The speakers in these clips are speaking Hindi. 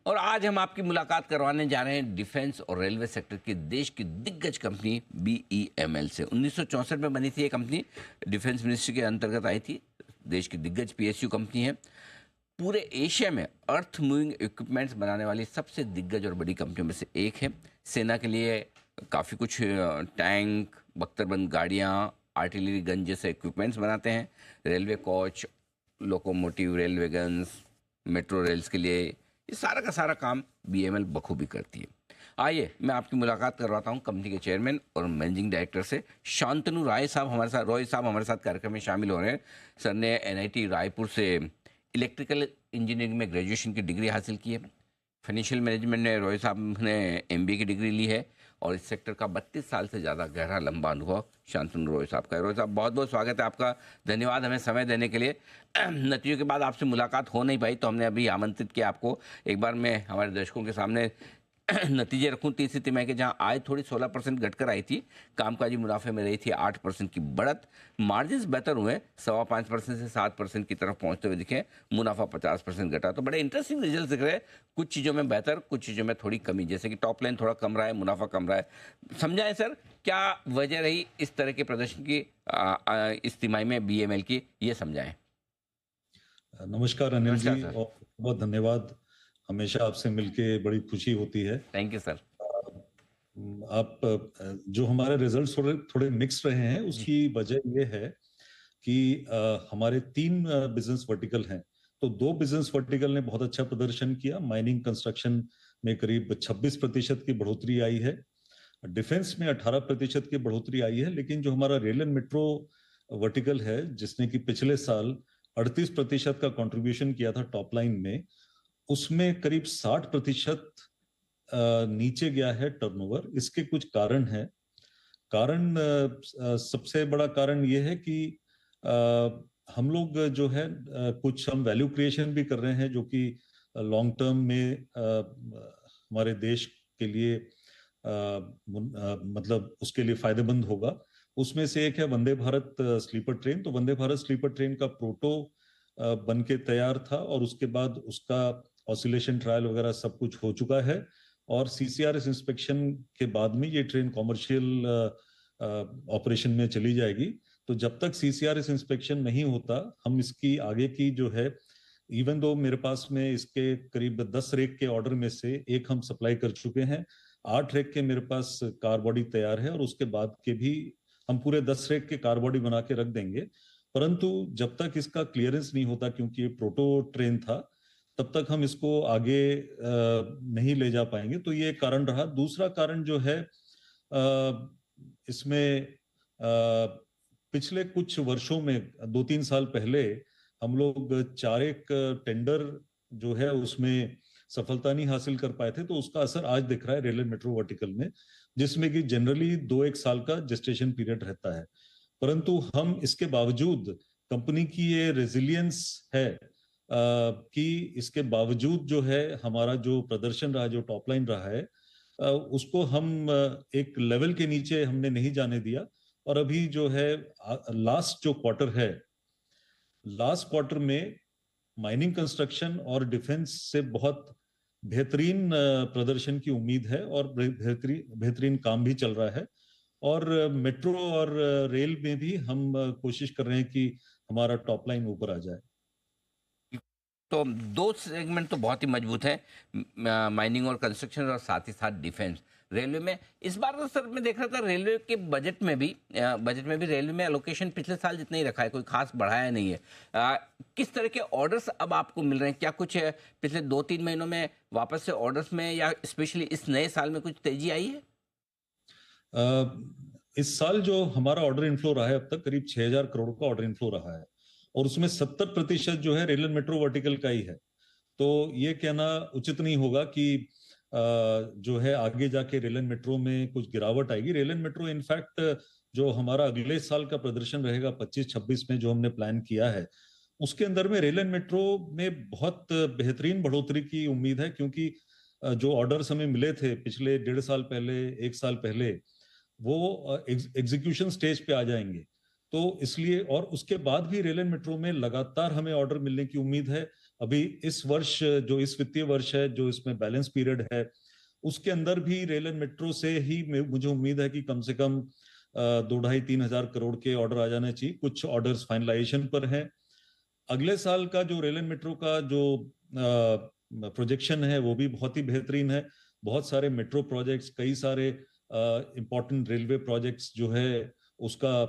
और आज हम आपकी मुलाकात करवाने जा रहे हैं डिफेंस और रेलवे सेक्टर की देश की दिग्गज कंपनी बीईएमएल से। 1964 में बनी थी ये कंपनी, डिफेंस मिनिस्ट्री के अंतर्गत आई थी। देश की दिग्गज पीएसयू कंपनी है। पूरे एशिया में अर्थ मूविंग इक्विपमेंट्स बनाने वाली सबसे दिग्गज और बड़ी कंपनियों में से एक है। सेना के लिए काफ़ी कुछ टैंक, बख्तरबंद गाड़ियाँ, आर्टिलरी गन जैसे इक्विपमेंट्स बनाते हैं। Railway coach, locomotive, railway guns, metro rails के लिए ये सारा का सारा काम बीएमएल बखूबी करती है। आइए मैं आपकी मुलाकात करवाता हूं कंपनी के चेयरमैन और मैनेजिंग डायरेक्टर से। शांतनु राय साहब हमारे साथ कार्यक्रम में शामिल हो रहे हैं। सर ने एनआईटी रायपुर से इलेक्ट्रिकल इंजीनियरिंग में ग्रेजुएशन की डिग्री हासिल की है। फाइनेंशियल मैनेजमेंट में रॉय साहब ने एमबीए की डिग्री ली है और इस सेक्टर का 32 साल से ज़्यादा गहरा लंबा अनुभव शांतनु रॉय साहब का। रॉय साहब, बहुत बहुत स्वागत है आपका। धन्यवाद हमें समय देने के लिए। नतीजों के बाद आपसे मुलाकात हो नहीं पाई तो हमने अभी आमंत्रित किया आपको। एक बार मैं हमारे दर्शकों के सामने नतीजे रखूं। तीसरी तिमाही के जहां आय थोड़ी 16% घटकर आई थी, कामकाजी मुनाफे में रही थी 8% की बढ़त। मार्जिन्स बेहतर हुए, 5.25% से 7% की तरफ पहुंचते हुए दिखे। मुनाफा 50% घटा। तो बड़े इंटरेस्टिंग रिजल्ट दिख रहे हैं। कुछ चीज़ों में बेहतर, कुछ चीज़ों में थोड़ी कमी, जैसे कि टॉप लाइन थोड़ा कम रहा है, मुनाफा कम रहा है। समझाएं सर, क्या वजह रही इस तरह के प्रदर्शन की इस तिमाही में बीएमएल की, ये समझाएं। नमस्कार अनिल जी, सर। और बहुत धन्यवाद। हमेशा आपसे मिलके बड़ी खुशी होती है। Thank you sir. आप जो हमारे रिजल्ट्स थोड़े थोड़े मिक्स रहे हैं, उसकी वजह यह है कि हमारे 3 बिजनेस वर्टिकल हैं। तो 2 बिजनेस वर्टिकल ने बहुत अच्छा प्रदर्शन किया। माइनिंग कंस्ट्रक्शन में करीब 26% की बढ़ोतरी आई है। डिफेंस में 18% की बढ़ोतरी आई है। लेकिन जो हमारा रेल एंड मेट्रो वर्टिकल है, जिसने कि पिछले साल 38% का कंट्रीब्यूशन किया था टॉप लाइन में, उसमें करीब 60% नीचे गया है टर्नओवर। इसके कुछ कारण हैं। सबसे बड़ा कारण यह है कि हम लोग जो है कुछ हम वैल्यू क्रिएशन भी कर रहे हैं, जो कि लॉन्ग टर्म में हमारे देश के लिए मतलब उसके लिए फायदेमंद होगा। उसमें से एक है वंदे भारत स्लीपर ट्रेन। तो वंदे भारत स्लीपर ट्रेन का प्रोटो बन के तैयार था और उसके बाद उसका ऑसिलेशन ट्रायल वगैरह सब कुछ हो चुका है और सीसीआरएस इंस्पेक्शन के बाद में ये ट्रेन कॉमर्शियल ऑपरेशन में चली जाएगी। तो जब तक सीसीआरएस इंस्पेक्शन नहीं होता, हम इसकी आगे की जो है, इवन दो मेरे पास में इसके करीब 10 रेक के ऑर्डर में से एक हम सप्लाई कर चुके हैं, 8 रेक के मेरे पास कार बॉडी तैयार है और उसके बाद के भी हम पूरे 10 रेक के कार बॉडी बना के रख देंगे। परंतु जब तक इसका क्लियरेंस नहीं होता, क्योंकि ये प्रोटो ट्रेन था, तब तक हम इसको आगे नहीं ले जा पाएंगे। तो ये कारण रहा। दूसरा कारण जो है, इसमें पिछले कुछ वर्षों में 2-3 साल पहले हम लोग 4 एक टेंडर जो है उसमें सफलता नहीं हासिल कर पाए थे। तो उसका असर आज दिख रहा है रेल एंड मेट्रो वर्टिकल में, जिसमें कि जनरली 2-1 साल का जेस्टेशन पीरियड रहता है। परंतु हम इसके बावजूद, कंपनी की ये रेजिलियंस है कि इसके बावजूद जो है हमारा जो प्रदर्शन रहा, जो टॉप लाइन रहा है, उसको हम एक लेवल के नीचे हमने नहीं जाने दिया। और अभी जो है लास्ट जो क्वार्टर है, लास्ट क्वार्टर में माइनिंग कंस्ट्रक्शन और डिफेंस से बहुत बेहतरीन प्रदर्शन की उम्मीद है और बेहतरीन काम भी चल रहा है। और मेट्रो और रेल में भी हम कोशिश कर रहे हैं कि हमारा टॉप लाइन ऊपर आ जाए। तो 2 सेगमेंट तो बहुत ही मजबूत है, माइनिंग और कंस्ट्रक्शन और साथ ही साथ डिफेंस। रेलवे में इस बार तो सर मैं देख रहा था, रेलवे के बजट में भी रेलवे में एलोकेशन पिछले साल जितना ही रखा है, कोई खास बढ़ाया नहीं है। किस तरह के ऑर्डर्स अब आपको मिल रहे हैं? क्या कुछ पिछले 2-3 महीनों में वापस से ऑर्डर्स में या स्पेशली इस नए साल में कुछ तेजी आई है? इस साल जो हमारा ऑर्डर इनफ्लो रहा है, अब तक करीब 6,000 करोड़ का ऑर्डर इनफ्लो रहा है और उसमें 70% जो है रेल एंड मेट्रो वर्टिकल का ही है। तो ये कहना उचित नहीं होगा कि जो है आगे जाके रेल एंड मेट्रो में कुछ गिरावट आएगी। रेल एंड मेट्रो इनफैक्ट जो हमारा अगले साल का प्रदर्शन रहेगा 25-26 में, जो हमने प्लान किया है, उसके अंदर में रेल एंड मेट्रो में बहुत बेहतरीन बढ़ोतरी की उम्मीद है। क्योंकि जो ऑर्डर्स हमें मिले थे पिछले 1.5 साल पहले, 1 साल पहले, वो एग्जीक्यूशन स्टेज पे आ जाएंगे। तो इसलिए, और उसके बाद भी रेल एंड मेट्रो में लगातार हमें ऑर्डर मिलने की उम्मीद है। अभी इस वर्ष, जो इस वित्तीय वर्ष है, जो इसमें बैलेंस पीरियड है, उसके अंदर भी रेल एंड मेट्रो से ही मुझे उम्मीद है कि कम से कम 2-2.5-3 हज़ार करोड़ के ऑर्डर आ जाने चाहिए। कुछ ऑर्डर्स फाइनलाइजेशन पर हैं। अगले साल का जो रेल एंड मेट्रो का जो प्रोजेक्शन है वो भी बहुत ही बेहतरीन है। बहुत सारे मेट्रो प्रोजेक्ट्स, कई सारे इंपॉर्टेंट रेलवे प्रोजेक्ट्स जो है उसका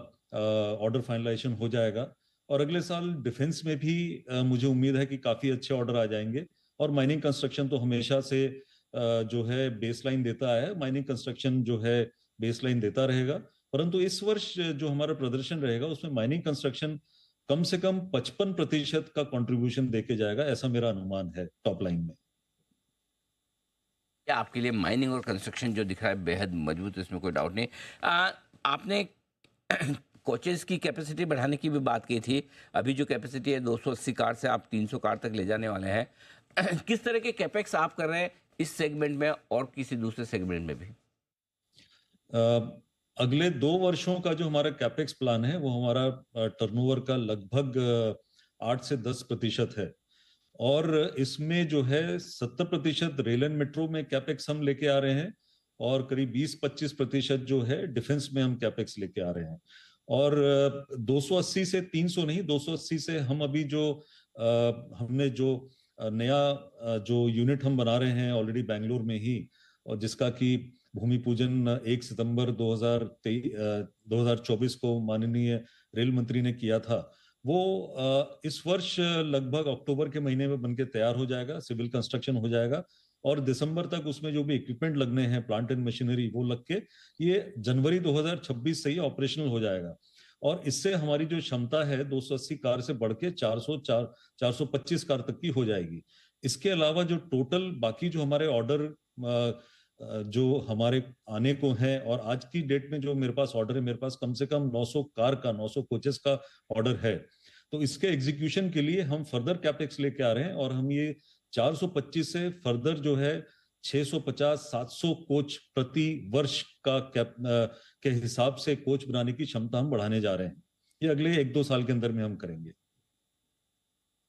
ऑर्डर फाइनलाइजेशन हो जाएगा। और अगले साल डिफेंस में भी मुझे उम्मीद है कि काफी अच्छे ऑर्डर आ जाएंगे। और माइनिंग कंस्ट्रक्शन तो हमेशा से जो है बेसलाइन देता है, माइनिंग कंस्ट्रक्शन जो है बेसलाइन देता रहेगा। परंतु इस वर्ष जो हमारा प्रदर्शन रहेगा उसमें माइनिंग कंस्ट्रक्शन कम से कम 55% का कंट्रीब्यूशन देके जाएगा, ऐसा मेरा अनुमान है टॉप लाइन में। क्या आपके लिए माइनिंग और कंस्ट्रक्शन जो दिख रहा है बेहद मजबूत है, इसमें कोई डाउट नहीं। आपने कोचेस की कैपेसिटी बढ़ाने की भी बात की थी। अभी जो कैपेसिटी है 280 कार से आप 300 कार तक ले जाने वाले हैं। किस तरह के कैपेक्स आप कर रहे हैं इस सेगमेंट में और किसी दूसरे सेगमेंट में भी? अगले 2 वर्षों का जो हमारा कैपेक्स प्लान है वो हमारा टर्नओवर का लगभग 8 से 10% है। और इसमें जो है 70% रेल एंड मेट्रो में कैपेक्स हम लेके आ रहे हैं, और करीब 20-25% जो है डिफेंस में हम कैपेक्स लेके आ रहे हैं। और 280 से 300 नहीं, 280 से हम अभी जो हमने जो नया जो यूनिट हम बना रहे हैं ऑलरेडी बेंगलोर में ही, और जिसका कि भूमि पूजन 1 सितंबर 2024 को माननीय रेल मंत्री ने किया था, वो इस वर्ष लगभग अक्टूबर के महीने में बनके तैयार हो जाएगा, सिविल कंस्ट्रक्शन हो जाएगा। और दिसंबर तक उसमें जो भी इक्विपमेंट लगने हैं, प्लांट एंड मशीनरी, वो लग के ये जनवरी 2026 से ही ऑपरेशनल हो जाएगा। और इससे हमारी जो क्षमता है 280 कार से बढ़ के 425 कार तक की हो जाएगी। इसके अलावा जो टोटल बाकी जो हमारे ऑर्डर जो हमारे आने को हैं, और आज की डेट में जो मेरे पास ऑर्डर है, मेरे पास कम से कम 900 कार का, 900 कोचेस का ऑर्डर है। तो इसके एग्जीक्यूशन के लिए हम फर्दर कैपेक्स लेके आ रहे हैं, और हम ये 425 से फर्दर जो है 650-700 कोच प्रति वर्ष का के हिसाब से कोच बनाने की क्षमता हम बढ़ाने जा रहे हैं। ये अगले 1-2 साल के अंदर में हम करेंगे।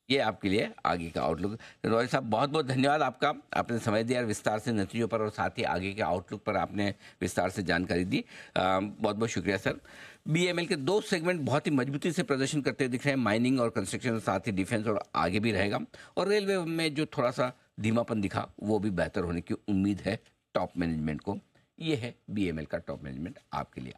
ये आपके लिए आगे का आउटलुक। रॉय साहब, बहुत बहुत धन्यवाद आपका, आपने समय दिया विस्तार से नतीजों पर और साथ ही आगे के आउटलुक पर आपने विस्तार से जानकारी दी। बहुत बहुत शुक्रिया सर। बीईएमएल के 2 सेगमेंट बहुत ही मजबूती से प्रदर्शन करते दिख रहे हैं, माइनिंग और कंस्ट्रक्शन, साथ ही डिफेंस, और आगे भी रहेगा। और रेलवे में जो थोड़ा सा धीमापन दिखा वो भी बेहतर होने की उम्मीद है टॉप मैनेजमेंट को। ये है बीईएमएल का टॉप मैनेजमेंट आपके लिए।